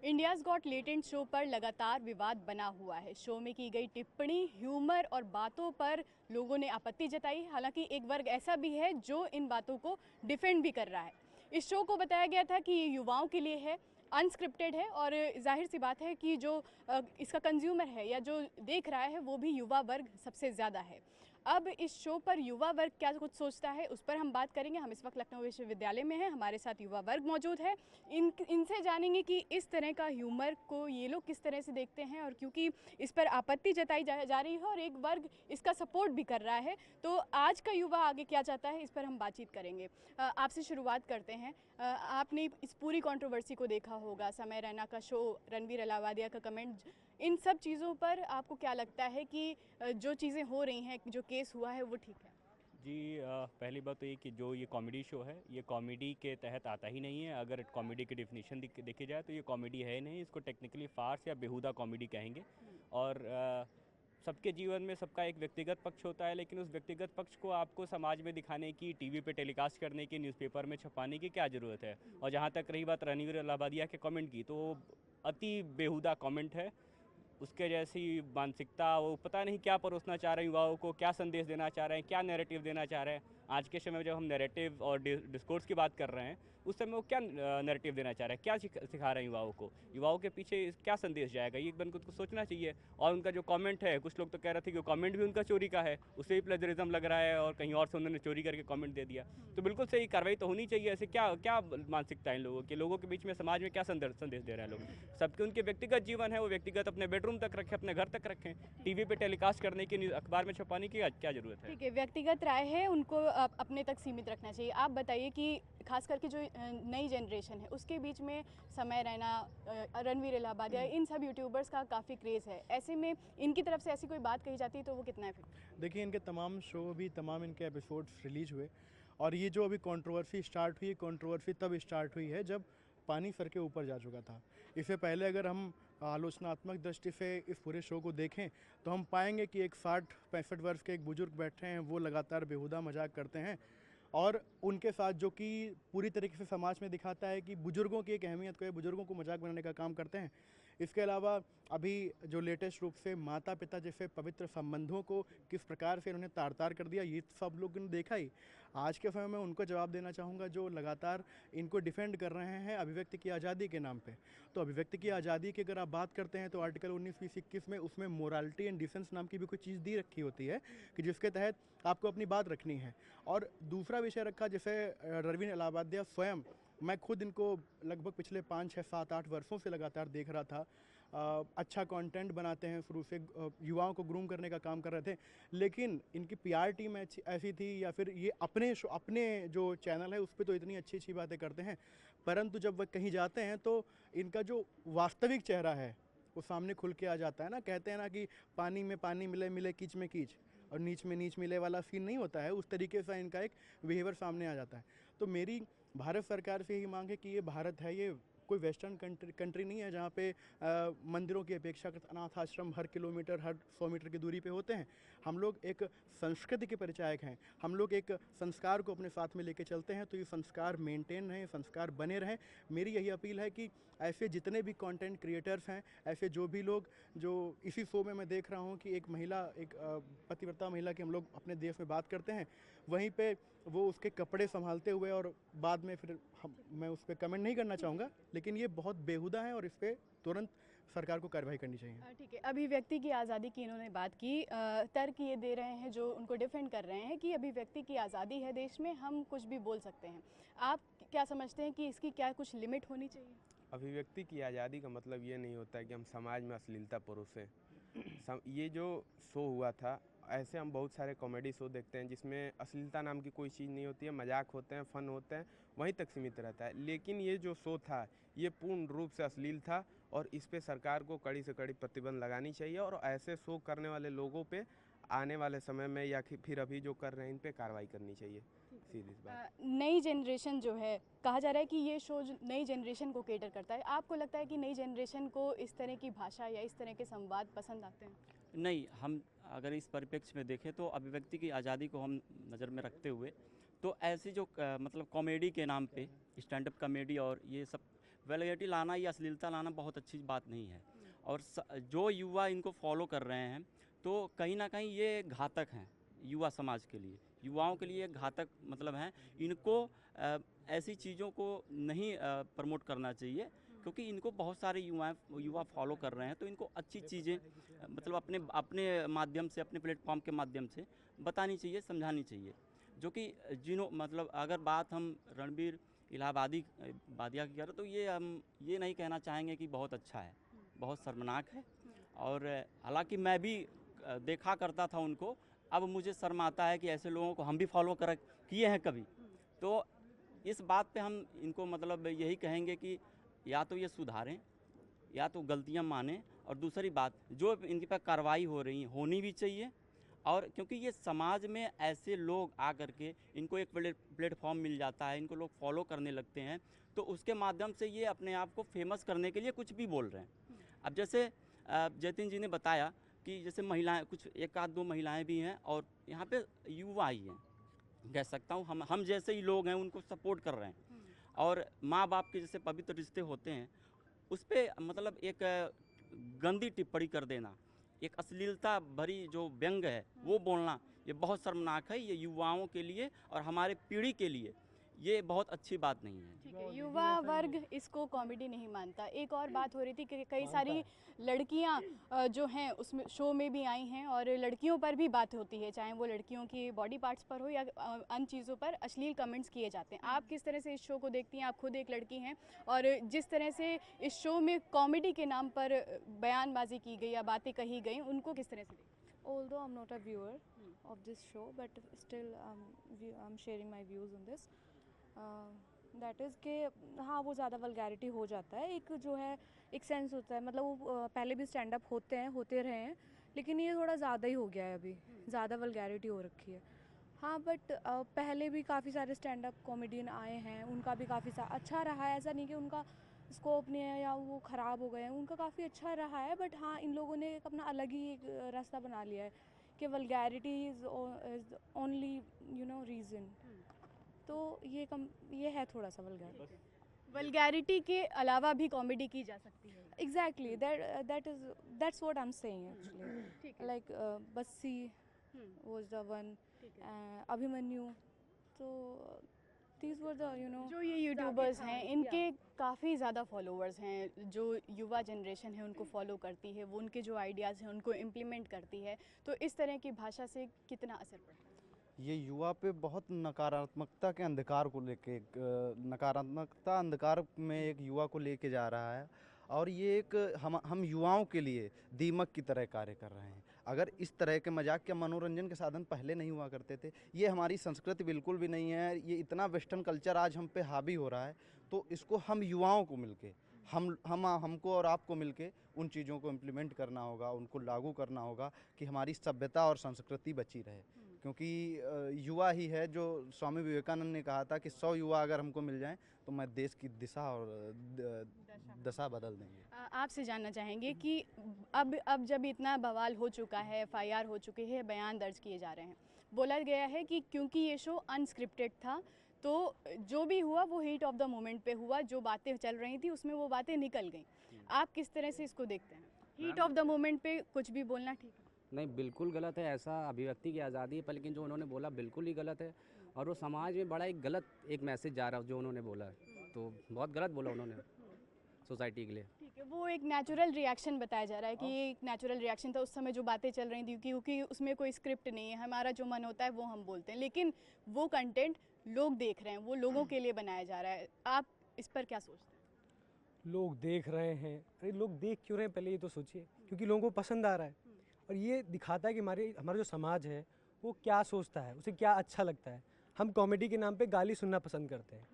India's got talent show पर लगातार विवाद बना हुआ है। शो में की गई टिप्पणी, ह्यूमर और बातों पर लोगों ने आपत्ति जताई। हालांकि एक वर्ग ऐसा भी है जो इन बातों को डिफेंड भी कर रहा है। इस शो को बताया गया था कि ये युवाओं के लिए है, अनस्क्रिप्टेड है और जाहिर सी बात है कि जो इसका कंज्यूमर है या जो देख रहा है वो भी युवा वर्ग सबसे ज़्यादा है। अब इस शो पर युवा वर्ग क्या कुछ सोचता है उस पर हम बात करेंगे। हम इस वक्त लखनऊ विश्वविद्यालय में हैं, हमारे साथ युवा वर्ग मौजूद है। इनसे जानेंगे कि इस तरह का ह्यूमर को ये लोग किस तरह से देखते हैं, और क्योंकि इस पर आपत्ति जताई जा रही है और एक वर्ग इसका सपोर्ट भी कर रहा है, तो आज का युवा आगे क्या चाहता है इस पर हम बातचीत करेंगे। आपसे शुरुआत करते हैं। आपने इस पूरी कंट्रोवर्सी को देखा होगा, समय रैना का शो, रणवीर अलावादिया का कमेंट, इन सब चीज़ों पर आपको क्या लगता है कि जो चीज़ें हो रही हैं, जो केस हुआ है वो ठीक है? जी पहली बात तो ये कि जो ये कॉमेडी शो है ये कॉमेडी के तहत आता ही नहीं है। अगर कॉमेडी की डेफिनेशन देखी जाए तो ये कॉमेडी है ही नहीं, इसको टेक्निकली फार्स या बेहुदा कॉमेडी कहेंगे। और सबके जीवन में सबका एक व्यक्तिगत पक्ष होता है, लेकिन उस व्यक्तिगत पक्ष को आपको समाज में दिखाने की, टीवी पे टेलीकास्ट करने की, न्यूज़पेपर में छपाने की क्या ज़रूरत है। और जहाँ तक रही बात रणवीर अलाहाबादिया के कमेंट की, तो अति बेहुदा कमेंट है। उसके जैसी मानसिकता, वो पता नहीं क्या परोसना चाह रहे हैं युवाओं को, क्या संदेश देना चाह रहे हैं, क्या नैरेटिव देना चाह रहे हैं। आज के समय में जब हम नैरेटिव और डिस्कोर्स की बात कर रहे हैं, उस समय वो क्या नैरेटिव देना चाह रहे हैं, क्या सिखा रहे हैं युवाओं को, युवाओं के पीछे क्या संदेश जाएगा, ये एक बन को सोचना चाहिए। और उनका जो कमेंट है, कुछ लोग तो कह रहे थे कि कमेंट भी उनका चोरी का है, उसे भी प्लेजरिज्म लग रहा है और कहीं और से उन्होंने चोरी करके कमेंट दे दिया। तो बिल्कुल सही कार्रवाई तो होनी चाहिए। ऐसे क्या क्या मानसिकता है इन लोगों की, लोगों के बीच में, समाज में क्या संदेश दे रहे हैं लोग। सबके उनके व्यक्तिगत जीवन है, वो व्यक्तिगत अपने बेडरूम तक रखें, अपने घर तक रखें। टीवी पे टेलीकास्ट करने की, अखबार में छपाने की क्या जरूरत है। ठीक है, व्यक्तिगत राय है, उनको अपने तक सीमित रखना चाहिए। आप बताइए कि खास करके जो नई जनरेशन है उसके बीच में समय रैना, रणवीर इलाहाबादिया, इन सब यूट्यूबर्स का काफ़ी क्रेज़ है। ऐसे में इनकी तरफ से ऐसी कोई बात कही जाती है तो वो कितना इफेक्ट? देखिए, इनके तमाम शो भी, तमाम इनके एपिसोड्स रिलीज हुए और ये जो अभी कंट्रोवर्सी स्टार्ट हुई, कंट्रोवर्सी तब स्टार्ट हुई है जब पानी सर के ऊपर जा चुका था। इससे पहले अगर हम आलोचनात्मक दृष्टि से इस पूरे शो को देखें तो हम पाएंगे कि एक 60-65 वर्ष के एक बुजुर्ग बैठे हैं, वो लगातार बेहुदा मजाक करते हैं और उनके साथ जो कि पूरी तरीके से समाज में दिखाता है कि बुज़ुर्गों की एक अहमियत को है, बुज़ुर्गों को मजाक बनाने का काम करते हैं। इसके अलावा अभी जो लेटेस्ट रूप से माता पिता जैसे पवित्र संबंधों को किस प्रकार से इन्होंने तार तार कर दिया, ये सब लोगों ने देखा ही। आज के समय में उनको जवाब देना चाहूँगा जो लगातार इनको डिफेंड कर रहे हैं अभिव्यक्ति की आज़ादी के नाम पे। तो अभिव्यक्ति की आज़ादी की अगर आप बात करते हैं तो आर्टिकल 19-20-21 में उसमें मोरालिटी एंड डिसेंस नाम की भी कोई चीज़ दी रखी होती है कि जिसके तहत आपको अपनी बात रखनी है। और दूसरा विषय रखा जैसे रणवीर अलाहाबादिया स्वयं, मैं खुद इनको लगभग पिछले 5-6-7-8 वर्षों से लगातार देख रहा था। अच्छा कंटेंट बनाते हैं, शुरू से युवाओं को ग्रूम करने का काम कर रहे थे, लेकिन इनकी पीआर टीम ऐसी थी या फिर ये अपने जो चैनल है उस पर तो इतनी अच्छी अच्छी बातें करते हैं, परंतु जब वह कहीं जाते हैं तो इनका जो वास्तविक चेहरा है वो सामने खुल के आ जाता है ना। कहते हैं ना कि पानी में पानी मिले मिले कीच में कीच, और नीच में नीच मिले वाला सीन नहीं होता है, उस तरीके से इनका एक बिहेवियर सामने आ जाता है। तो मेरी भारत सरकार से यही मांग है कि ये भारत है, ये कोई वेस्टर्न कंट्री नहीं है जहाँ पे मंदिरों की अपेक्षाकृत अनाथ आश्रम हर किलोमीटर, हर 100 मीटर की दूरी पे होते हैं। हम लोग एक संस्कृति के परिचायक हैं, हम लोग एक संस्कार को अपने साथ में लेके चलते हैं, तो ये संस्कार मेंटेन रहें, संस्कार बने रहें। मेरी यही अपील है कि ऐसे जितने भी कंटेंट क्रिएटर्स हैं, ऐसे जो भी लोग, जो इसी शो में मैं देख रहा हूँ कि एक महिला, एक पतिव्रता महिला की हम लोग अपने देश में बात करते हैं, वहीं पे वो उसके कपड़े संभालते हुए और बाद में फिर मैं उस पर कमेंट नहीं करना चाहूँगा, लेकिन ये बहुत बेहुदा है और इस पर तुरंत सरकार को कार्रवाई करनी चाहिए। ठीक है, अभिव्यक्ति की आज़ादी की इन्होंने बात की। तर्क ये दे रहे हैं, जो उनको डिफेंड कर रहे हैं, कि अभिव्यक्ति की आज़ादी है देश में, हम कुछ भी बोल सकते हैं। आप क्या समझते हैं कि इसकी क्या कुछ लिमिट होनी चाहिए? अभिव्यक्ति की आज़ादी का मतलब ये नहीं होता है कि हम समाज में अश्लीलता परोसें। ये जो शो हुआ था, ऐसे हम बहुत सारे कॉमेडी शो देखते हैं जिसमें अश्लीलता नाम की कोई चीज़ नहीं होती है, मजाक होते हैं, फन होते हैं, वहीं तक सीमित रहता है। लेकिन ये जो शो था ये पूर्ण रूप से अश्लील था और इस पे सरकार को कड़ी से कड़ी प्रतिबंध लगानी चाहिए और ऐसे शो करने वाले लोगों पे आने वाले समय में या फिर अभी जो कर रहे हैं इन पे कार्रवाई करनी चाहिए। सीधी सी बात। नई जनरेशन जो है, कहा जा रहा है कि ये शो नई जनरेशन को केटर करता है। आपको लगता है कि नई जनरेशन को इस तरह की भाषा या इस तरह के संवाद पसंद आते हैं? नहीं, हम अगर इस परिप्रेक्ष्य में देखें तो अभिव्यक्ति की आज़ादी को हम नज़र में रखते हुए तो ऐसी जो मतलब कॉमेडी के नाम पे, स्टैंड अप कॉमेडी और ये सब वल्गैरिटी लाना या अश्लीलता लाना बहुत अच्छी बात नहीं है। और जो युवा इनको फॉलो कर रहे हैं तो कहीं ना कहीं ये घातक हैं युवा समाज के लिए, युवाओं के लिए घातक मतलब हैं। इनको ऐसी चीज़ों को नहीं प्रमोट करना चाहिए, क्योंकि इनको बहुत सारे युवा फॉलो कर रहे हैं। तो इनको अच्छी चीज़ें मतलब अपने अपने माध्यम से, अपने प्लेटफॉर्म के माध्यम से बतानी चाहिए, समझानी चाहिए। जो कि मतलब अगर बात हम रणबीर इलाहाबादी बादिया की करें तो ये हम ये नहीं कहना चाहेंगे कि बहुत अच्छा है, बहुत शर्मनाक है। और हालांकि मैं भी देखा करता था उनको, अब मुझे शर्म आता है कि ऐसे लोगों को हम भी फॉलो किए हैं कभी। तो इस बात पे हम इनको मतलब यही कहेंगे कि या तो ये सुधारें या तो गलतियां मानें, और दूसरी बात जो इनके पर कार्रवाई हो रही होनी भी चाहिए। और क्योंकि ये समाज में ऐसे लोग आकर के इनको एक प्लेटफॉर्म मिल जाता है, इनको लोग फॉलो करने लगते हैं, तो उसके माध्यम से ये अपने आप को फेमस करने के लिए कुछ भी बोल रहे हैं। अब जैसे जतिन जी ने बताया कि जैसे महिलाएं, कुछ एक आध दो महिलाएं भी हैं और यहाँ पे युवा ही हैं, कह सकता हूँ हम जैसे ही लोग हैं उनको सपोर्ट कर रहे हैं। और माँ बाप के जैसे पवित्र रिश्ते होते हैं उस पर मतलब एक गंदी टिप्पणी कर देना, एक अश्लीलता भरी जो व्यंग है वो बोलना, ये बहुत शर्मनाक है। ये युवाओं के लिए और हमारे पीढ़ी के लिए ये बहुत अच्छी बात नहीं है। ठीक है, युवा वर्ग इसको कॉमेडी नहीं मानता। एक और बात हो रही थी कि कई सारी लड़कियां जो हैं उसमें शो में भी आई हैं और लड़कियों पर भी बात होती है, चाहे वो लड़कियों की बॉडी पार्ट्स पर हो या अन्य चीज़ों पर अश्लील कमेंट्स किए जाते हैं। आप किस तरह से इस शो को देखती हैं? आप खुद एक लड़की हैं और जिस तरह से इस शो में कॉमेडी के नाम पर बयानबाजी की गई या बातें कही गई, उनको किस तरह से देखती हैं? Although I'm not a viewer of this show, but still I'm sharing my views on this. That is कि हाँ, वो ज़्यादा वल्गैरिटी हो जाता है। एक जो है एक सेंस होता है, मतलब वो पहले भी स्टैंड अप होते रहे हैं, लेकिन ये थोड़ा ज़्यादा ही हो गया है, अभी ज़्यादा वल्गैरिटी हो रखी है। हाँ, बट पहले भी काफ़ी सारे स्टैंड अप कॉमेडियन आए हैं, उनका भी काफ़ी अच्छा रहा है। ऐसा नहीं कि उनका स्कोप नहीं है या वो ख़राब हो गए हैं, उनका काफ़ी अच्छा रहा है। बट हाँ, इन लोगों ने एक अपना अलग ही एक रास्ता बना लिया है कि वल्गैरिटी इज़ ओनली रीज़न। तो ये है थोड़ा सा वल्गैरिटी के अलावा भी कॉमेडी की जा सकती है। Exactly, that's what I'm saying actually. Like Bassi was the one, Abhimanyu, तो these were the जो ये यूट्यूबर्स हैं इनके काफ़ी ज़्यादा फॉलोअर्स हैं, जो युवा जनरेशन है उनको फॉलो करती है, वो उनके जो आइडियाज़ हैं उनको इम्प्लीमेंट करती है। तो इस तरह की भाषा से कितना असर पड़ता है? ये युवा पे बहुत नकारात्मकता के अंधकार को लेके, नकारात्मकता अंधकार में एक युवा को लेके जा रहा है। और ये एक हम युवाओं के लिए दीमक की तरह कार्य कर रहे हैं। अगर इस तरह के मजाक या मनोरंजन के साधन पहले नहीं हुआ करते थे, ये हमारी संस्कृति बिल्कुल भी नहीं है। ये इतना वेस्टर्न कल्चर आज हम पे हावी हो रहा है, तो इसको हम युवाओं को मिलके हमको और आपको मिलके उन चीज़ों को इम्प्लीमेंट करना होगा, उनको लागू करना होगा कि हमारी सभ्यता और संस्कृति बची रहे। क्योंकि युवा ही है, जो स्वामी विवेकानंद ने कहा था कि 100 युवा अगर हमको मिल जाएं तो मैं देश की दिशा और दशा बदल देंगे। आपसे जानना चाहेंगे कि अब जब इतना बवाल हो चुका है, FIR हो चुकी है, बयान दर्ज किए जा रहे हैं, बोला गया है कि क्योंकि ये शो अनस्क्रिप्टेड था तो जो भी हुआ वो हीट ऑफ द मोमेंट पे हुआ, जो बातें चल रही थी उसमें वो बातें निकल गई। आप किस तरह से इसको देखते हैं? हीट ऑफ द मोमेंट पे कुछ भी बोलना ठीक है? नहीं, बिल्कुल गलत है। ऐसा अभिव्यक्ति की आज़ादी है, पर लेकिन जो उन्होंने बोला बिल्कुल ही गलत है। और वो समाज में बड़ा एक गलत एक मैसेज जा रहा है जो उन्होंने बोला, तो बहुत गलत बोला उन्होंने सोसाइटी के लिए। ठीक है, वो एक नेचुरल रिएक्शन बताया जा रहा है कि ये एक नेचुरल रिएक्शन था, उस समय जो बातें चल रही थी, क्योंकि उसमें कोई स्क्रिप्ट नहीं है, हमारा जो मन होता है वो हम बोलते हैं, लेकिन वो कंटेंट लोग देख रहे हैं, वो लोगों के लिए बनाया जा रहा है। आप इस पर क्या सोचते हैं? लोग देख रहे हैं, अरे लोग देख क्यों रहे हैं पहले ये तो सोचिए। क्योंकि लोगों को पसंद आ रहा है और ये दिखाता है कि हमारा जो समाज है वो क्या सोचता है, उसे क्या अच्छा लगता है। हम कॉमेडी के नाम पे गाली सुनना पसंद करते हैं।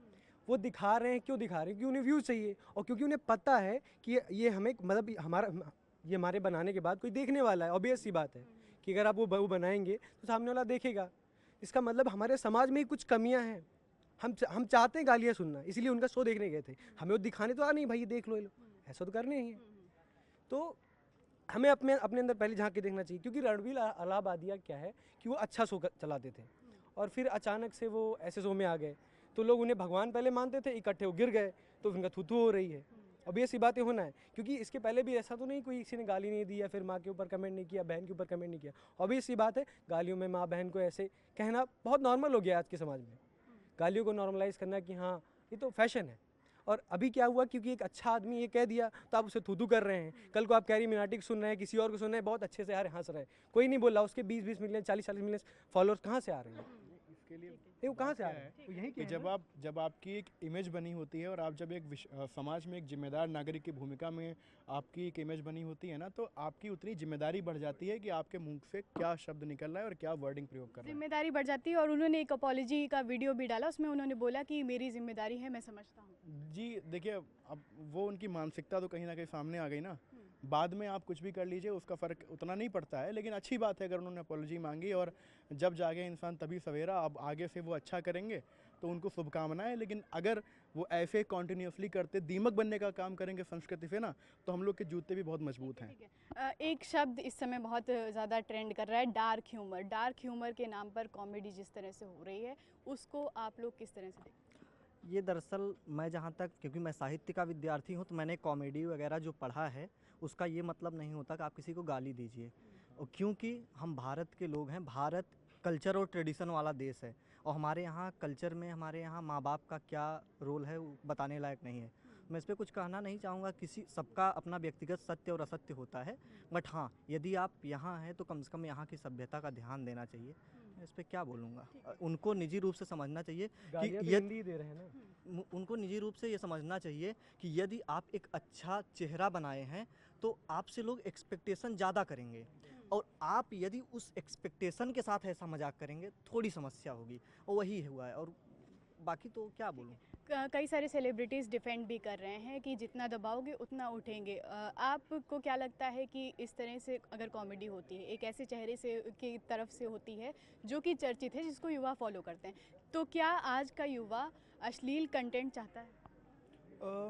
वो दिखा रहे हैं, क्यों दिखा रहे हैं? क्योंकि उन्हें व्यूज़ चाहिए और क्योंकि उन्हें पता है कि ये हमें मतलब ये हमारे बनाने के बाद कोई देखने वाला है। ऑब्वियस सी बात है कि अगर आप वो बनाएंगे तो सामने वाला देखेगा। इसका मतलब हमारे समाज में ही कुछ कमियां हैं। हम चाहते हैं गालियाँ सुनना, इसीलिए उनका शो देखने गए थे। हमें वो दिखाने तो नहीं भाई, ये देख लो, ऐसा तो करने ही है। तो हमें अपने अंदर पहले झांक के देखना चाहिए। क्योंकि रणबीर इलाहाबादिया क्या है कि वो अच्छा शो चलाते थे और फिर अचानक से वो ऐसे शो में आ गए, तो लोग उन्हें भगवान पहले मानते थे, इकट्ठे वो गिर गए। तो उनका थूथू हो रही है। अब ये सी बातें होना है, क्योंकि इसके पहले भी ऐसा तो नहीं कोई किसी ने गाली नहीं दी या फिर माँ के ऊपर कमेंट नहीं किया, बहन के ऊपर कमेंट नहीं किया। ऑब्वियस सी बात है, गालियों में माँ बहन को ऐसे कहना बहुत नॉर्मल हो गया आज के समाज में। गालियों को नॉर्मलाइज करना कि हाँ ये तो फैशन है। और अभी क्या हुआ, क्योंकि एक अच्छा आदमी ये कह दिया तो आप उसे थूथू कर रहे हैं। कल को आप कैरी मिनाटी को सुन रहे हैं, किसी और को सुन रहे हैं, बहुत अच्छे से यार हंस रहे हैं, कोई नहीं बोल रहा, उसके 20-20 मिलियन 40-40 मिलियन फॉलोअर्स कहाँ से आ रहे हैं? इसके लिए वो कहाँ से आ रहे हैं? वो यही कि जब आपकी एक इमेज बनी होती है और आप जब एक समाज में एक जिम्मेदार नागरिक की भूमिका में आपकी एक इमेज बनी होती है ना, तो आपकी उतनी जिम्मेदारी बढ़ जाती है कि आपके मुंह से क्या शब्द निकल रहा है और क्या वर्डिंग प्रयोग कर रहे हैं। जिम्मेदारी बढ़ जाती है। और उन्होंने एक अपॉलॉजी का वीडियो भी डाला, उसमें उन्होंने बोला कि मेरी जिम्मेदारी है, मैं समझता हूँ। जी देखिए, अब वो उनकी मानसिकता तो कहीं ना कहीं सामने आ गई ना। बाद में आप कुछ भी कर लीजिए, उसका फ़र्क उतना नहीं पड़ता है, लेकिन अच्छी बात है अगर उन्होंने अपॉलॉजी मांगी। और जब जागे इंसान तभी सवेरा, अब आगे से वो अच्छा करेंगे तो उनको शुभकामनाएं। लेकिन अगर वो ऐसे कंटिन्यूसली करते दीमक बनने का काम करेंगे संस्कृति से ना, तो हम लोग के जूते भी बहुत मजबूत हैं। एक शब्द इस समय बहुत ज़्यादा ट्रेंड कर रहा है, डार्क ह्यूमर। डार्क ह्यूमर के नाम पर कॉमेडी जिस तरह से हो रही है, उसको आप लोग किस तरह से देखते हैं? ये दरअसल मैं जहाँ तक, क्योंकि मैं साहित्य का विद्यार्थी हूँ, तो मैंने कॉमेडी वगैरह जो पढ़ा है उसका ये मतलब नहीं होता कि आप किसी को गाली दीजिए। और क्योंकि हम भारत के लोग हैं, भारत कल्चर और ट्रेडिशन वाला देश है, और हमारे यहाँ कल्चर में हमारे यहाँ माँ बाप का क्या रोल है वो बताने लायक नहीं है। मैं इस पर कुछ कहना नहीं चाहूँगा, किसी सबका अपना व्यक्तिगत सत्य और असत्य होता है, बट हाँ यदि आप यहाँ हैं तो कम से कम यहाँ की सभ्यता का ध्यान देना चाहिए। मैं इस पर क्या बोलूँगा, उनको निजी रूप से समझना चाहिए कि यदि दे रहे हैं ना, उनको निजी रूप से ये समझना चाहिए कि यदि आप एक अच्छा चेहरा बनाए हैं तो आपसे लोग एक्सपेक्टेशन ज़्यादा करेंगे, और आप यदि उस एक्सपेक्टेशन के साथ ऐसा मजाक करेंगे थोड़ी समस्या होगी, और वही हुआ है। और बाकी तो क्या बोलूँ। कई सारे सेलिब्रिटीज़ डिफेंड भी कर रहे हैं कि जितना दबाओगे उतना उठेंगे। आपको क्या लगता है कि इस तरह से अगर कॉमेडी होती है, एक ऐसे चेहरे से की तरफ से होती है जो कि चर्चित है, जिसको युवा फॉलो करते हैं, तो क्या आज का युवा अश्लील कंटेंट चाहता है?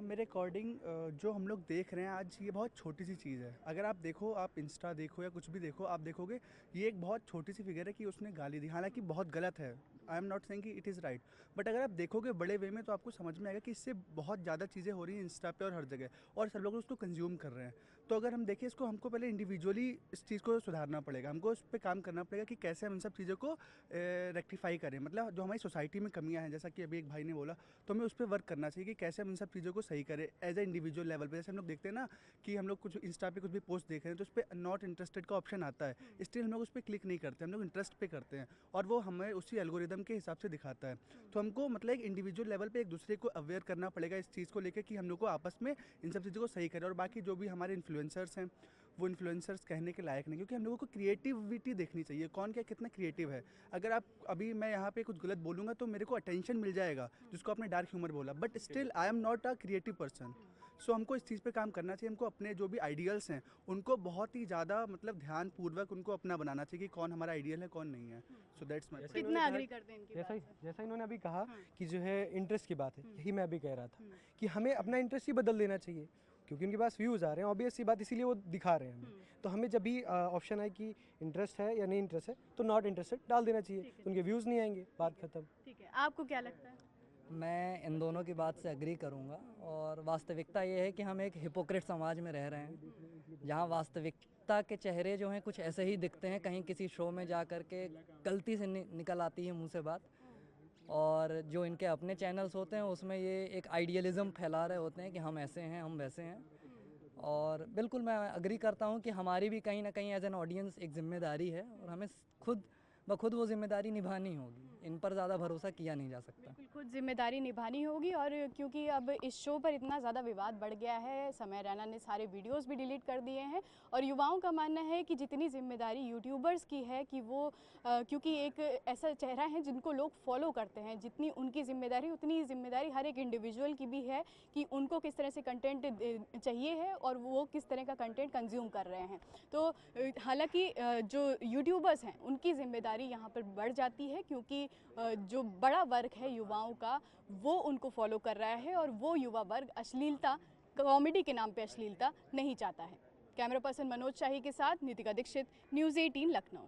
मेरे अकॉर्डिंग जो हम लोग देख रहे हैं आज, ये बहुत छोटी सी चीज़ है। अगर आप देखो, आप इंस्टा देखो या कुछ भी देखो, आप देखोगे ये एक बहुत छोटी सी फिगर है कि उसने गाली दी, हालांकि बहुत गलत है। आई एम नॉट सेइंग कि इट इज़ राइट, बट अगर आप देखोगे बड़े वे में तो आपको समझ में आएगा कि इससे बहुत ज़्यादा चीज़ें हो रही हैं इंस्टा पे और हर जगह, और सब लोग उसको कंज्यूम कर रहे हैं। तो अगर हम देखें इसको, हमको पहले इंडिविजुअली इस चीज़ को सुधारना पड़ेगा, हमको उस पर काम करना पड़ेगा कि कैसे हम इन सब चीज़ों को रेक्टिफाई करें। मतलब जो हमारी सोसाइटी में कमियां हैं, जैसा कि अभी एक भाई ने बोला, तो हमें उस पर वर्क करना चाहिए कि कैसे हम इन सब चीज़ों को सही करें एज ए इंडिविजुअल लेवल पे। जैसे हम लोग देखते हैं ना कि हम लोग कुछ इंस्टा पे कुछ भी पोस्ट देख रहे हैं तो उस पर नॉट इंटरेस्टेड का ऑप्शन आता है, स्टिल हम लोग उस पर क्लिक नहीं करते, हम लोग इंटरेस्ट पे करते हैं, और वो हमें उसी एल्गोरिदम के हिसाब से दिखाता है। तो हमको मतलब एक इंडिविजुअल लेवल पे एक दूसरे को अवेयर करना पड़ेगा इस चीज़ को लेकर कि हम लोग को आपस में इन सब चीज़ों को सही करें। और बाकी जो भी हमारे इन्फ्लुएंसर्स हैं, वो इन्फ्लुएंसर्स कहने के लायक नहीं, क्योंकि हम लोगों को क्रिएटिविटी देखनी चाहिए, कौन क्या कितना क्रिएटिव है। अगर आप अभी मैं यहाँ पे कुछ गलत बोलूँगा तो मेरे को अटेंशन मिल जाएगा, जिसको आपने डार्क ह्यूमर बोला, but still I am not a creative person. So हमको इस चीज़ पे काम करना चाहिए, हमको अपने जो भी आइडियल्स हैं उनको बहुत ही ज़्यादा मतलब ध्यानपूर्वक उनको अपना बनाना चाहिए कि कौन हमारा आइडियल है कौन नहीं है। सो दैट्स माय जैसे कितना एग्री करते हैं इनकी बात से? जैसा इन्होंने अभी कहा कि जो है इंटरेस्ट की बात है, यही मैं अभी कह रहा था कि हमें अपना इंटरेस्ट ही बदल देना चाहिए, क्योंकि उनके पास व्यूज़ आ रहे हैं, ऑब्वियस सी बात, इसीलिए वो दिखा रहे हैं हमें। तो हमें जब भी ऑप्शन आए कि इंटरेस्ट है या नहीं इंटरेस्ट है, तो नॉट इंटरेस्टेड डाल देना चाहिए, तो उनके व्यूज़ नहीं आएंगे, बात खत्म। ठीक है, आपको क्या लगता है? मैं इन दोनों की बात से एग्री करूंगा, और वास्तविकता ये है कि हम एक हिपोक्रेट समाज में रह रहे हैं, जहां वास्तविकता के चेहरे जो हैं कुछ ऐसे ही दिखते हैं, कहीं किसी शो में जा कर के गलती से निकल आती है मुंह से बात, और जो इनके अपने चैनल्स होते हैं उसमें ये एक आइडियलिज़म फैला रहे होते हैं कि हम ऐसे हैं, हम वैसे हैं। और बिल्कुल मैं एग्री करता हूँ कि हमारी भी कहीं ना कहीं एज एन ऑडियंस एक जिम्मेदारी है, और हमें खुद ब खुद वो जिम्मेदारी निभानी होगी, इन पर ज़्यादा भरोसा किया नहीं जा सकता। बिल्कुल खुद जिम्मेदारी निभानी होगी। और क्योंकि अब इस शो पर इतना ज़्यादा विवाद बढ़ गया है, समय रैना ने सारे वीडियोस भी डिलीट कर दिए हैं, और युवाओं का मानना है कि जितनी जिम्मेदारी यूट्यूबर्स की है कि वो क्योंकि एक ऐसा चेहरा है जिनको लोग फॉलो करते हैं, जितनी उनकी जिम्मेदारी उतनी जिम्मेदारी हर एक इंडिविजुअल की भी है कि उनको किस तरह से कंटेंट चाहिए है और वो किस तरह का कंटेंट कंज्यूम कर रहे हैं। तो हालांकि जो यूट्यूबर्स हैं उनकी जिम्मेदारी यहाँ पर बढ़ जाती है, क्योंकि जो बड़ा वर्ग है युवाओं का वो उनको फॉलो कर रहा है, और वो युवा वर्ग अश्लीलता, कॉमेडी के नाम पे अश्लीलता नहीं चाहता है। कैमरा पर्सन मनोज शाही के साथ नितिका दीक्षित, न्यूज़ 18 लखनऊ।